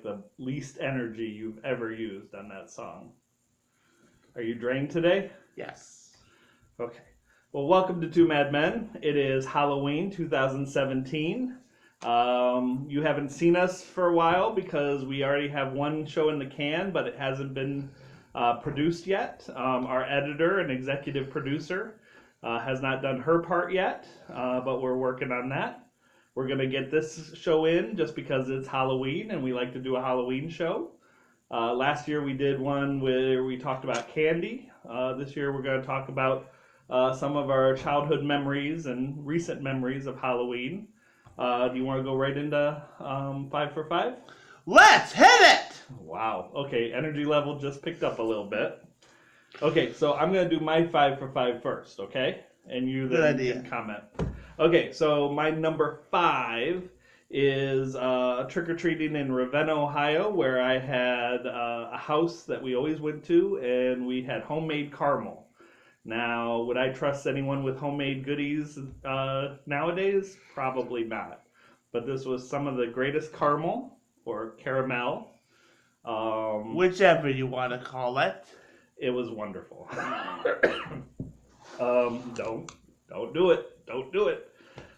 the least energy you've ever used on that song. Are you drained today? Yes. Okay. Well, welcome to 2MadMen. It is Halloween 2017. You haven't seen us for a while because we already have one show in the can, but it hasn't been produced yet. Our editor and executive producer has not done her part yet, but we're working on that. We're going to get this show in just because it's Halloween and we like to do a Halloween show. Last year we did one where we talked about candy. This year we're going to talk about some of our childhood memories and recent memories of Halloween. Do you want to go right into 5 for 5? Let's hit it! Wow. Okay, energy level just picked up a little bit. Okay, so I'm going to do my 5 for 5 first, okay? And you then can comment. Okay, so my number 5 is trick-or-treating in Ravenna, Ohio, where I had a house that we always went to, and we had homemade caramel. Now, would I trust anyone with homemade goodies nowadays? Probably not. But this was some of the greatest caramel, or caramel. Whichever you want to call it. It was wonderful. Don't do it. Don't do it.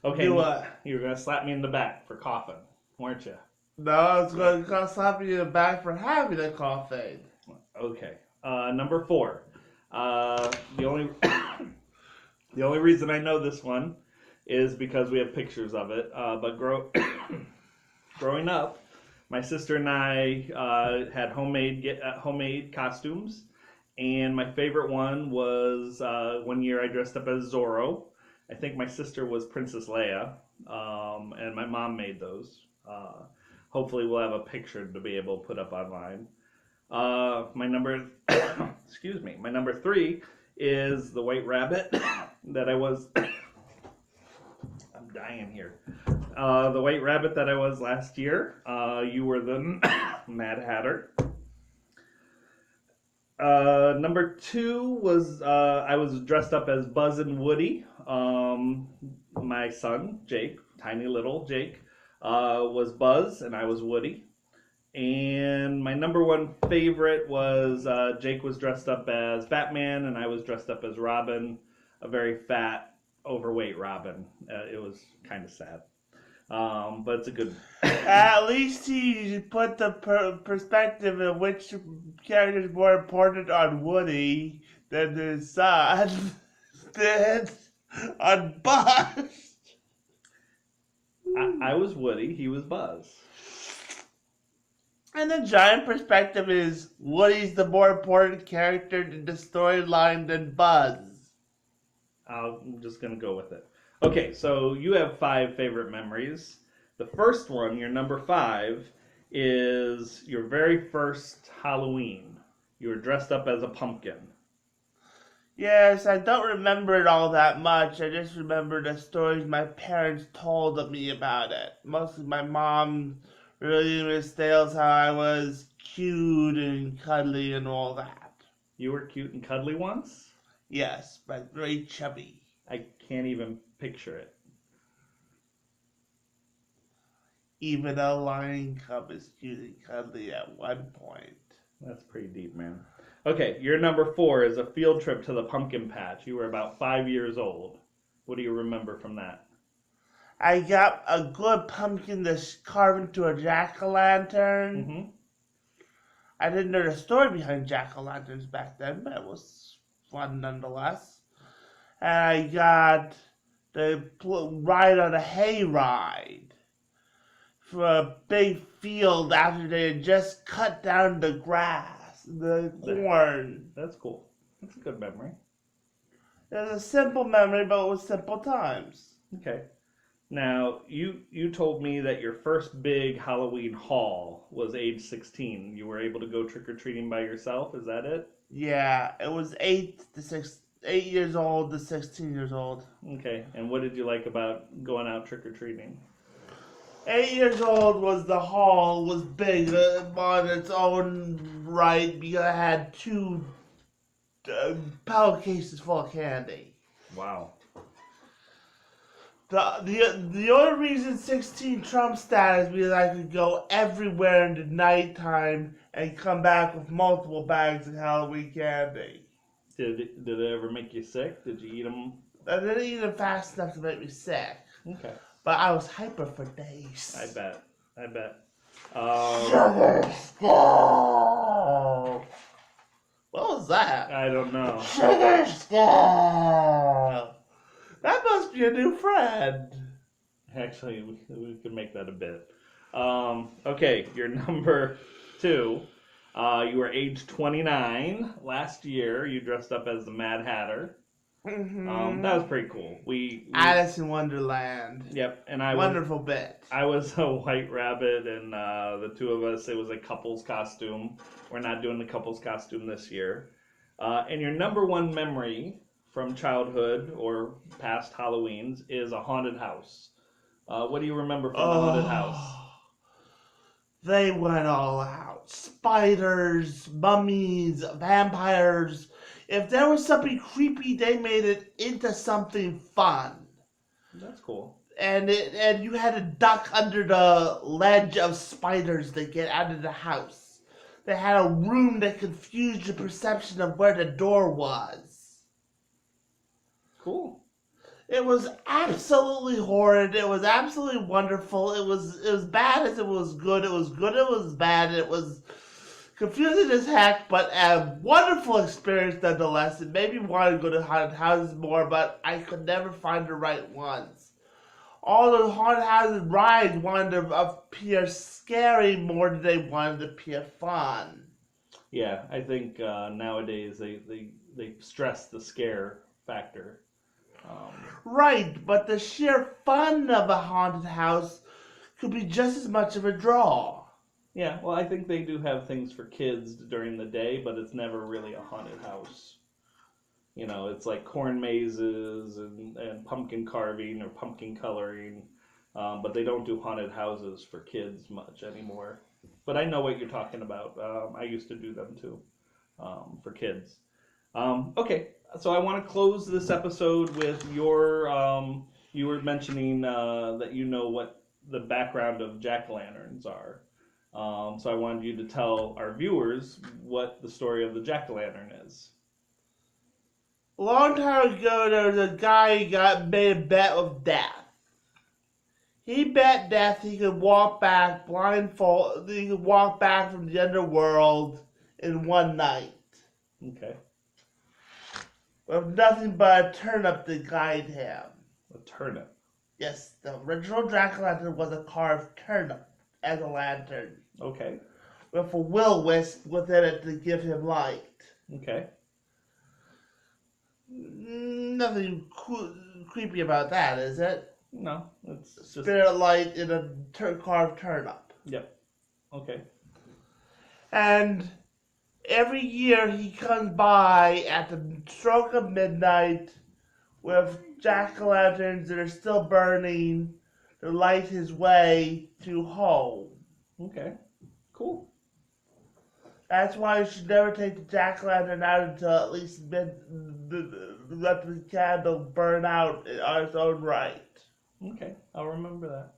Okay, you were going to slap me in the back for coughing, weren't you? No, I was going to slap you in the back for having a coughing. Okay. Number 4. The only the only reason I know this one is because we have pictures of it. But growing up, my sister and I had homemade costumes, and my favorite one was one year I dressed up as Zorro. I think my sister was Princess Leia, and my mom made those. Hopefully we'll have a picture to be able to put up online. My number, my number 3 is the White Rabbit that I was. I'm dying here. The White Rabbit that I was last year. You were the Mad Hatter. Number 2 was I was dressed up as Buzz and Woody. My son Jake, tiny little Jake, was Buzz and I was Woody. And my number 1 favorite was Jake was dressed up as Batman and I was dressed up as Robin, a very fat, overweight Robin. It was kind of sad. But it's a good... At least he put the perspective of which character is more important on Woody than his son than on Buzz. I was Woody, he was Buzz. And the giant perspective is Woody's the more important character in the storyline than Buzz. I'm just going to go with it. Okay, so you have 5 favorite memories. The first one, your number 5, is your very first Halloween. You were dressed up as a pumpkin. Yes, I don't remember it all that much. I just remember the stories my parents told me about it. Mostly my mom really mistakes how I was cute and cuddly and all that. You were cute and cuddly once? Yes, but very chubby. I can't even picture it. Even a lion cub is cute and cuddly at one point. That's pretty deep, man. Okay, your number 4 is a field trip to the pumpkin patch. You were about 5 years old. What do you remember from that? I got a good pumpkin to carve into a jack-o'-lantern. Mm-hmm. I didn't know the story behind jack-o'-lanterns back then, but it was fun nonetheless. And I got to ride on a hay ride for a big field after they had just cut down the grass, the corn. That's cool. That's a good memory. It was a simple memory, but it was simple times. Okay. Now, you told me that your first big Halloween haul was age 16. You were able to go trick-or-treating by yourself, is that it? Yeah, it was 8 years old to 16 years old. Okay, and what did you like about going out trick-or-treating? 8 years old was the haul, was big on its own right because I had 2 pallet cases full of candy. Wow. The only reason 16 trumps that is because I could go everywhere in the nighttime and come back with multiple bags of Halloween candy. Did it ever make you sick? Did you eat them? I didn't eat them fast enough to make me sick. Okay. But I was hyper for days. I bet. Sugar skull. What was that? I don't know. Sugar skull. That must be a new friend. Actually, we could make that a bit. Okay, your number 2. You were age 29 last year. You dressed up as the Mad Hatter. Mm-hmm. That was pretty cool. We Alice in Wonderland. Yep, and Wonderful bit. I was a White Rabbit, and the two of us, it was a couple's costume. We're not doing the couple's costume this year. And your number 1 memory from childhood or past Halloweens is a haunted house. What do you remember from the haunted house? They went all out. Spiders, mummies, vampires. If there was something creepy, they made it into something fun. That's cool. And you had to duck under the ledge of spiders to get out of the house. They had a room that confused your perception of where the door was. Cool. It was absolutely horrid. It was absolutely wonderful. It was bad as it was good. It was good. It was bad. It was confusing as heck, but a wonderful experience nonetheless. It made me want to go to haunted houses more, but I could never find the right ones. All the haunted houses rides wanted to appear scary more than they wanted to appear fun. Yeah, I think nowadays they stress the scare factor. Right, but the sheer fun of a haunted house could be just as much of a draw. Yeah, well, I think they do have things for kids during the day, but it's never really a haunted house. You know, it's like corn mazes and pumpkin carving or pumpkin coloring, but they don't do haunted houses for kids much anymore. But I know what you're talking about. I used to do them too, for kids. Okay, so I want to close this episode with your, you were mentioning that you know what the background of jack-o'-lanterns are. So I wanted you to tell our viewers what the story of the jack-o'-lantern is. A long time ago, there was a guy who made a bet with death. He bet death he could walk back blindfold. He could walk back from the underworld in one night. Okay. With nothing but a turnip to guide him. A turnip. Yes, the original jack-o'-lantern was a carved turnip as a lantern. Okay. With a will-wisp within it to give him light. Okay. Nothing creepy about that, is it? No, it's just... Spirit light in a carved turnip. Yep. Okay. And every year he comes by at the stroke of midnight with jack-o'-lanterns that are still burning to light his way to home. Okay. Cool. That's why you should never take the jack-o'-lantern out until at least let the candle burn out on its own right. Okay, I'll remember that.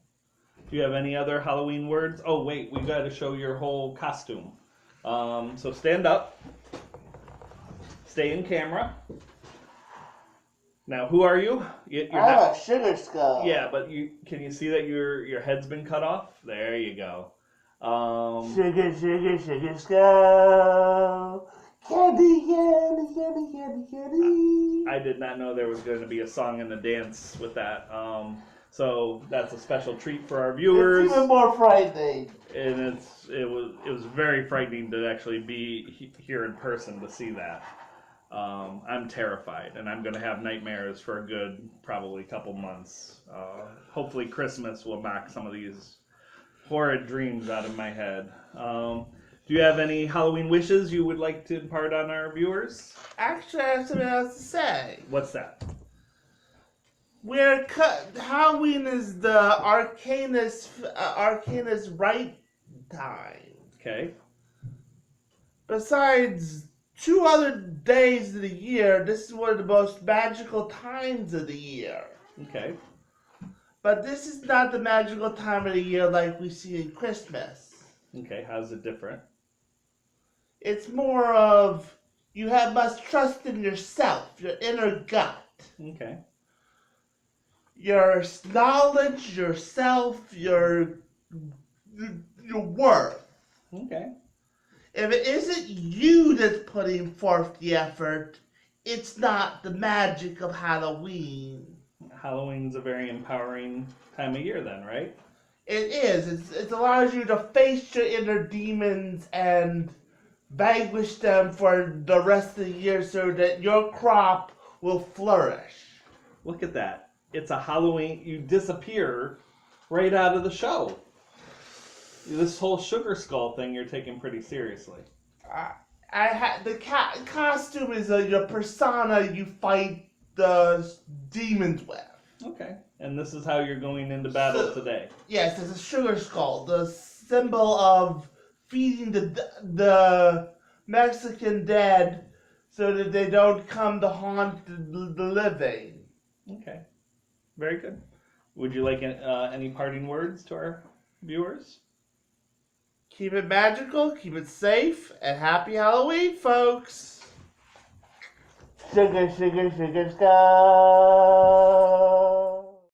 Do you have any other Halloween words? Oh, wait, we got to show your whole costume. So stand up. Stay in camera. Now, who are you? You're I'm a sugar skull. Yeah, but can you see that your head's been cut off? There you go. Sugar skull. Candy, candy, candy, candy, candy. I did not know there was going to be a song and a dance with that. So that's a special treat for our viewers. It's even more frightening. And it was very frightening to actually be here in person to see that. I'm terrified, and I'm going to have nightmares for a good probably couple months. Hopefully Christmas will knock some of these horrid dreams out of my head. Do you have any Halloween wishes you would like to impart on our viewers? Actually, I have something else to say. What's that? Halloween is the arcanist right time. Okay. Besides 2 other days of the year, this is one of the most magical times of the year. Okay. But this is not the magical time of the year like we see in Christmas. Okay, how's it different? It's more of must trust in yourself, your inner gut, Okay. your knowledge, yourself, your worth. Okay. If it isn't you that's putting forth the effort, it's not the magic of Halloween. Halloween's a very empowering time of year then, right? It is. It allows you to face your inner demons and vanquish them for the rest of the year so that your crop will flourish. Look at that. It's a Halloween. You disappear right out of the show. This whole sugar skull thing you're taking pretty seriously. The costume is your persona you fight the demons with. Okay. And this is how you're going into battle today. Yes, it's a sugar skull, the symbol of feeding the Mexican dead so that they don't come to haunt the living. Okay. Very good. Would you like any parting words to our viewers? Keep it magical, keep it safe, and happy Halloween, folks! Sugar, sugar, sugar skull!